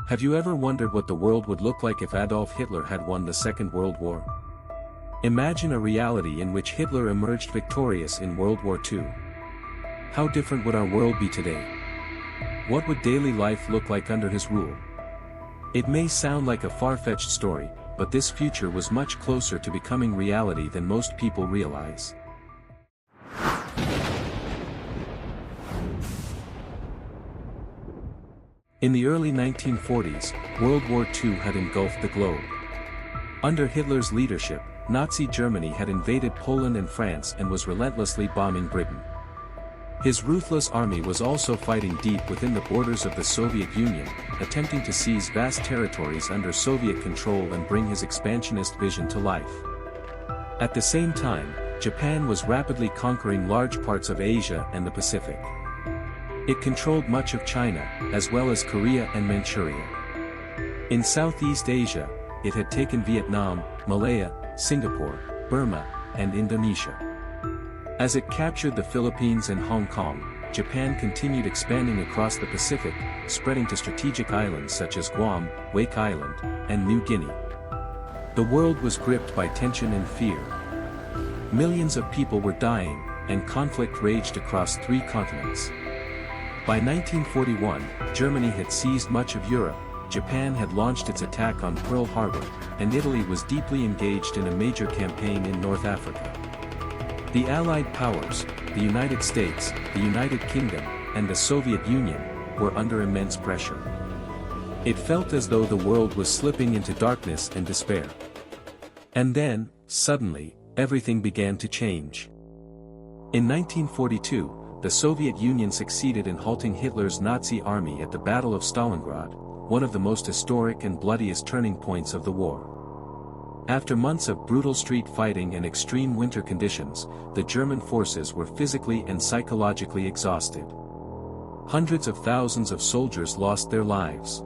Have you ever wondered what the world would look like if Adolf Hitler had won the Second World War? Imagine a reality in which Hitler emerged victorious in World War II. How different would our world be today? What would daily life look like under his rule? It may sound like a far-fetched story, but this future was much closer to becoming reality than most people realize. In the early 1940s, World War II had engulfed the globe. Under Hitler's leadership, Nazi Germany had invaded Poland and France and was relentlessly bombing Britain. His ruthless army was also fighting deep within the borders of the Soviet Union, attempting to seize vast territories under Soviet control and bring his expansionist vision to life. At the same time, Japan was rapidly conquering large parts of Asia and the Pacific. It controlled much of China, as well as Korea and Manchuria. In Southeast Asia, it had taken Vietnam, Malaya, Singapore, Burma, and Indonesia. As it captured the Philippines and Hong Kong, Japan continued expanding across the Pacific, spreading to strategic islands such as Guam, Wake Island, and New Guinea. The world was gripped by tension and fear. Millions of people were dying, and conflict raged across 3 continents. By 1941, Germany had seized much of Europe, Japan had launched its attack on Pearl Harbor, and Italy was deeply engaged in a major campaign in North Africa. The Allied powers, the United States, the United Kingdom, and the Soviet Union, were under immense pressure. It felt as though the world was slipping into darkness and despair. And then, suddenly, everything began to change. In 1942, the Soviet Union succeeded in halting Hitler's Nazi army at the Battle of Stalingrad, one of the most historic and bloodiest turning points of the war. After months of brutal street fighting and extreme winter conditions, the German forces were physically and psychologically exhausted. Hundreds of thousands of soldiers lost their lives.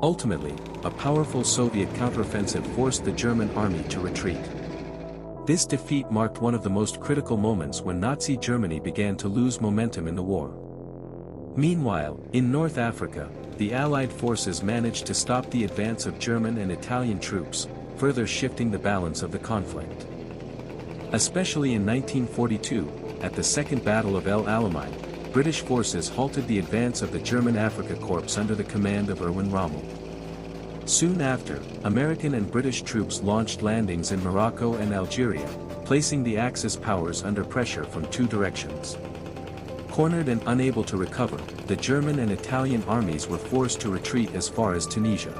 Ultimately, a powerful Soviet counteroffensive forced the German army to retreat. This defeat marked one of the most critical moments when Nazi Germany began to lose momentum in the war. Meanwhile, in North Africa, the Allied forces managed to stop the advance of German and Italian troops, further shifting the balance of the conflict. Especially in 1942, at the Second Battle of El Alamein, British forces halted the advance of the German Afrika Corps under the command of Erwin Rommel. Soon after, American and British troops launched landings in Morocco and Algeria, placing the Axis powers under pressure from 2 directions. Cornered and unable to recover, the German and Italian armies were forced to retreat as far as Tunisia.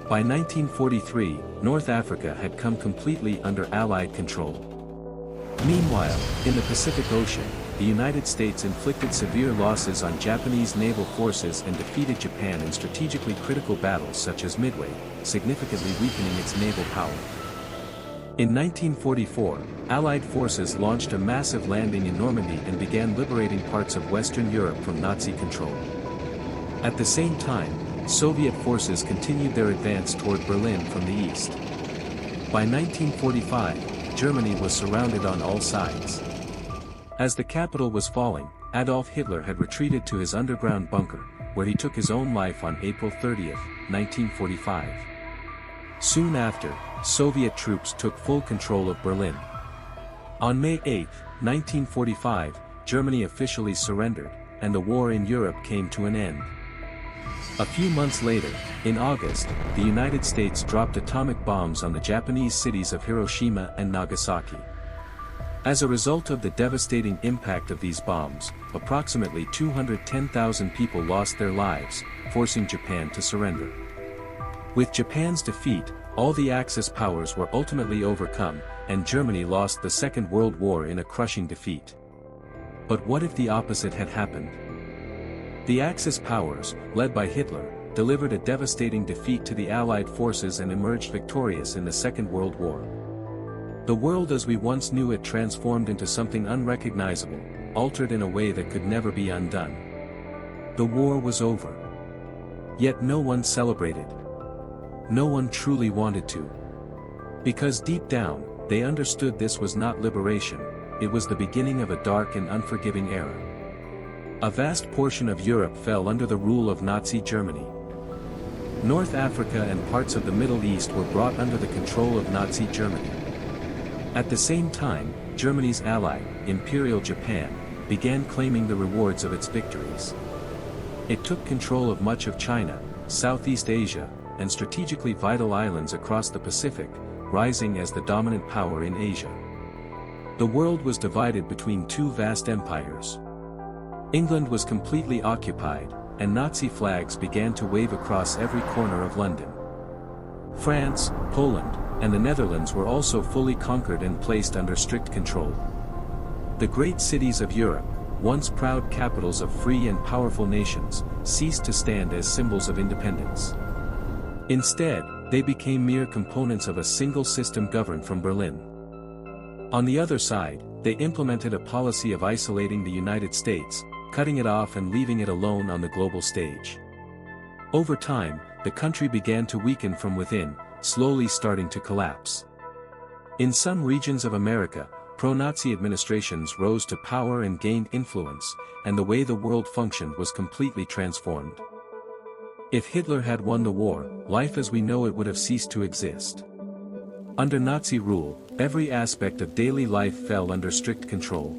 By 1943, North Africa had come completely under Allied control. Meanwhile, in the Pacific Ocean, the United States inflicted severe losses on Japanese naval forces and defeated Japan in strategically critical battles such as Midway, significantly weakening its naval power. In 1944, Allied forces launched a massive landing in Normandy and began liberating parts of Western Europe from Nazi control. At the same time, Soviet forces continued their advance toward Berlin from the east. By 1945, Germany was surrounded on all sides. As the capital was falling, Adolf Hitler had retreated to his underground bunker, where he took his own life on April 30, 1945. Soon after, Soviet troops took full control of Berlin. On May 8, 1945, Germany officially surrendered, and the war in Europe came to an end. A few months later, in August, the United States dropped atomic bombs on the Japanese cities of Hiroshima and Nagasaki. As a result of the devastating impact of these bombs, approximately 210,000 people lost their lives, forcing Japan to surrender. With Japan's defeat, all the Axis powers were ultimately overcome, and Germany lost the Second World War in a crushing defeat. But what if the opposite had happened? The Axis powers, led by Hitler, delivered a devastating defeat to the Allied forces and emerged victorious in the Second World War. The world as we once knew it transformed into something unrecognizable, altered in a way that could never be undone. The war was over. Yet no one celebrated. No one truly wanted to. Because deep down, they understood this was not liberation, it was the beginning of a dark and unforgiving era. A vast portion of Europe fell under the rule of Nazi Germany. North Africa and parts of the Middle East were brought under the control of Nazi Germany. At the same time, Germany's ally, Imperial Japan, began claiming the rewards of its victories. It took control of much of China, Southeast Asia, and strategically vital islands across the Pacific, rising as the dominant power in Asia. The world was divided between two vast empires. England was completely occupied, and Nazi flags began to wave across every corner of London. France, Poland, and the Netherlands were also fully conquered and placed under strict control. The great cities of Europe, once proud capitals of free and powerful nations, ceased to stand as symbols of independence. Instead, they became mere components of a single system governed from Berlin. On the other side, they implemented a policy of isolating the United States, cutting it off and leaving it alone on the global stage. Over time, the country began to weaken from within, slowly starting to collapse. In some regions of America, pro-Nazi administrations rose to power and gained influence, and the way the world functioned was completely transformed. If Hitler had won the war, life as we know it would have ceased to exist. Under Nazi rule, every aspect of daily life fell under strict control.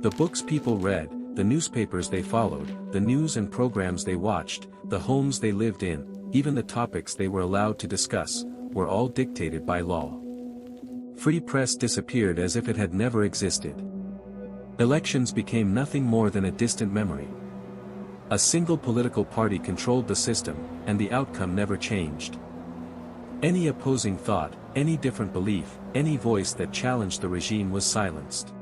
The books people read, the newspapers they followed, the news and programs they watched, the homes they lived in, even the topics they were allowed to discuss, were all dictated by law. Free press disappeared as if it had never existed. Elections became nothing more than a distant memory. A single political party controlled the system, and the outcome never changed. Any opposing thought, any different belief, any voice that challenged the regime was silenced.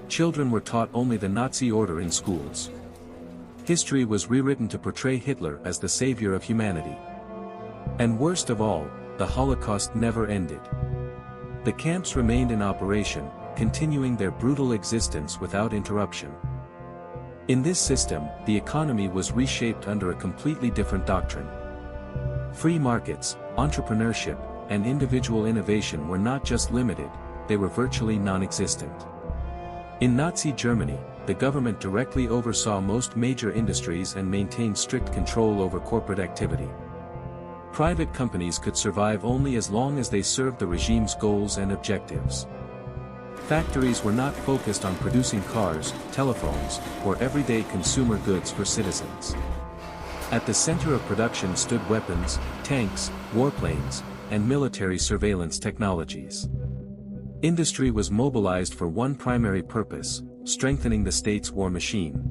Children were taught only the Nazi order in schools. History was rewritten to portray Hitler as the savior of humanity. And worst of all, the Holocaust never ended. The camps remained in operation, continuing their brutal existence without interruption. In this system, the economy was reshaped under a completely different doctrine. Free markets, entrepreneurship, and individual innovation were not just limited, they were virtually non-existent. In Nazi Germany, the government directly oversaw most major industries and maintained strict control over corporate activity. Private companies could survive only as long as they served the regime's goals and objectives. Factories were not focused on producing cars, telephones, or everyday consumer goods for citizens. At the center of production stood weapons, tanks, warplanes, and military surveillance technologies. Industry was mobilized for one primary purpose: strengthening the state's war machine.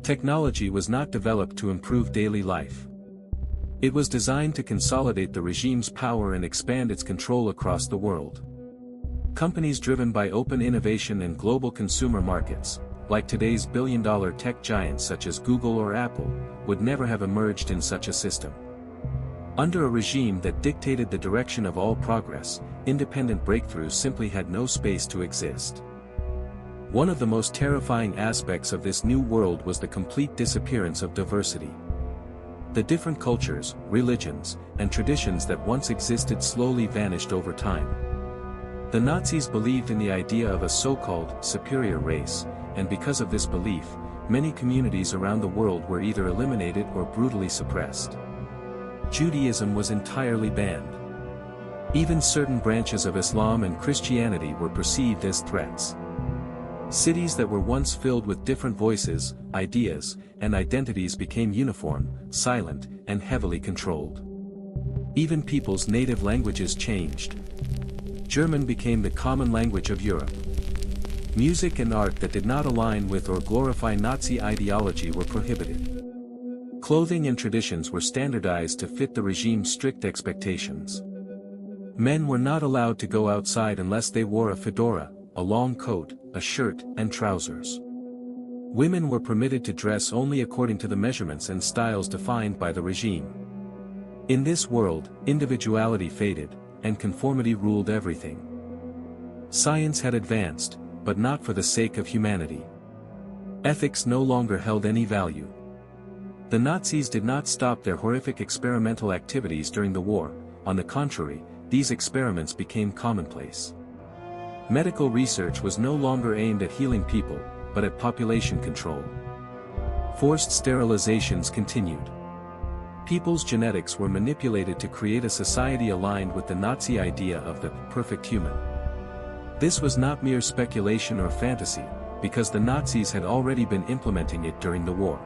Technology was not developed to improve daily life. It was designed to consolidate the regime's power and expand its control across the world. Companies driven by open innovation and global consumer markets, like today's billion-dollar tech giants such as Google or Apple, would never have emerged in such a system. Under a regime that dictated the direction of all progress, independent breakthroughs simply had no space to exist. One of the most terrifying aspects of this new world was the complete disappearance of diversity. The different cultures, religions, and traditions that once existed slowly vanished over time. The Nazis believed in the idea of a so-called superior race, and because of this belief, many communities around the world were either eliminated or brutally suppressed. Judaism was entirely banned. Even certain branches of Islam and Christianity were perceived as threats. Cities that were once filled with different voices, ideas, and identities became uniform, silent, and heavily controlled. Even people's native languages changed. German became the common language of Europe. Music and art that did not align with or glorify Nazi ideology were prohibited. Clothing and traditions were standardized to fit the regime's strict expectations. Men were not allowed to go outside unless they wore a fedora, a long coat, a shirt, and trousers. Women were permitted to dress only according to the measurements and styles defined by the regime. In this world, individuality faded, and conformity ruled everything. Science had advanced, but not for the sake of humanity. Ethics no longer held any value. The Nazis did not stop their horrific experimental activities during the war. On the contrary, these experiments became commonplace. Medical research was no longer aimed at healing people, but at population control. Forced sterilizations continued. People's genetics were manipulated to create a society aligned with the Nazi idea of the perfect human. This was not mere speculation or fantasy, because the Nazis had already been implementing it during the war.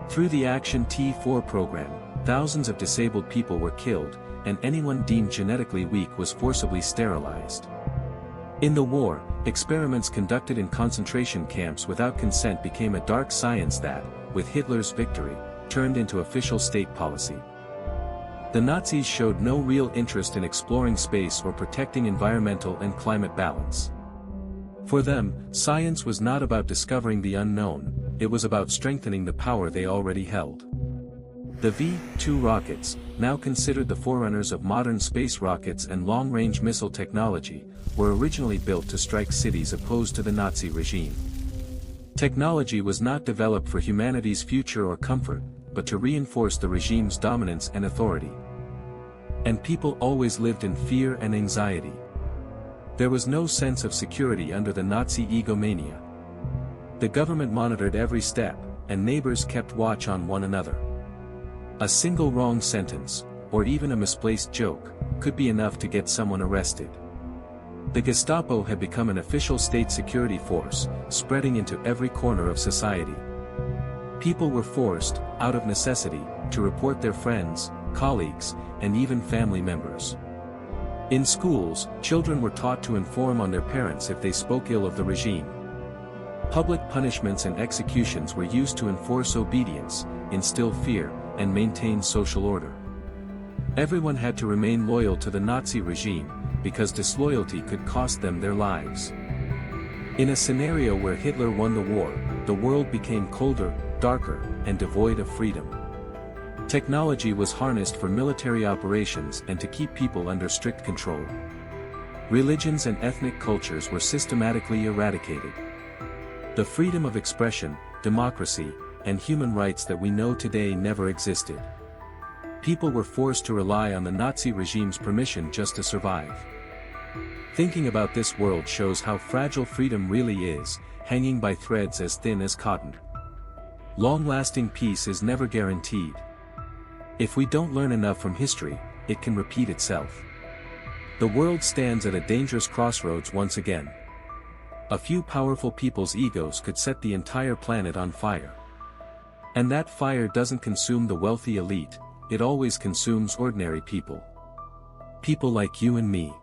Through the Action T4 program, thousands of disabled people were killed, and anyone deemed genetically weak was forcibly sterilized. In the war, experiments conducted in concentration camps without consent became a dark science that, with Hitler's victory, turned into official state policy. The Nazis showed no real interest in exploring space or protecting environmental and climate balance. For them, science was not about discovering the unknown, it was about strengthening the power they already held. The V-2 rockets, now considered the forerunners of modern space rockets and long-range missile technology, were originally built to strike cities opposed to the Nazi regime. Technology was not developed for humanity's future or comfort, but to reinforce the regime's dominance and authority. And people always lived in fear and anxiety. There was no sense of security under the Nazi egomania. The government monitored every step, and neighbors kept watch on one another. A single wrong sentence, or even a misplaced joke, could be enough to get someone arrested. The Gestapo had become an official state security force, spreading into every corner of society. People were forced, out of necessity, to report their friends, colleagues, and even family members. In schools, children were taught to inform on their parents if they spoke ill of the regime. Public punishments and executions were used to enforce obedience, instill fear, and maintain social order. Everyone had to remain loyal to the Nazi regime, because disloyalty could cost them their lives. In a scenario where Hitler won the war, the world became colder, darker, and devoid of freedom. Technology was harnessed for military operations and to keep people under strict control. Religions and ethnic cultures were systematically eradicated. The freedom of expression, democracy, and human rights that we know today never existed. People were forced to rely on the Nazi regime's permission just to survive. Thinking about this world shows how fragile freedom really is, hanging by threads as thin as cotton. Long-lasting peace is never guaranteed. If we don't learn enough from history, it can repeat itself. The world stands at a dangerous crossroads once again. A few powerful people's egos could set the entire planet on fire. And that fire doesn't consume the wealthy elite, it always consumes ordinary people. People like you and me.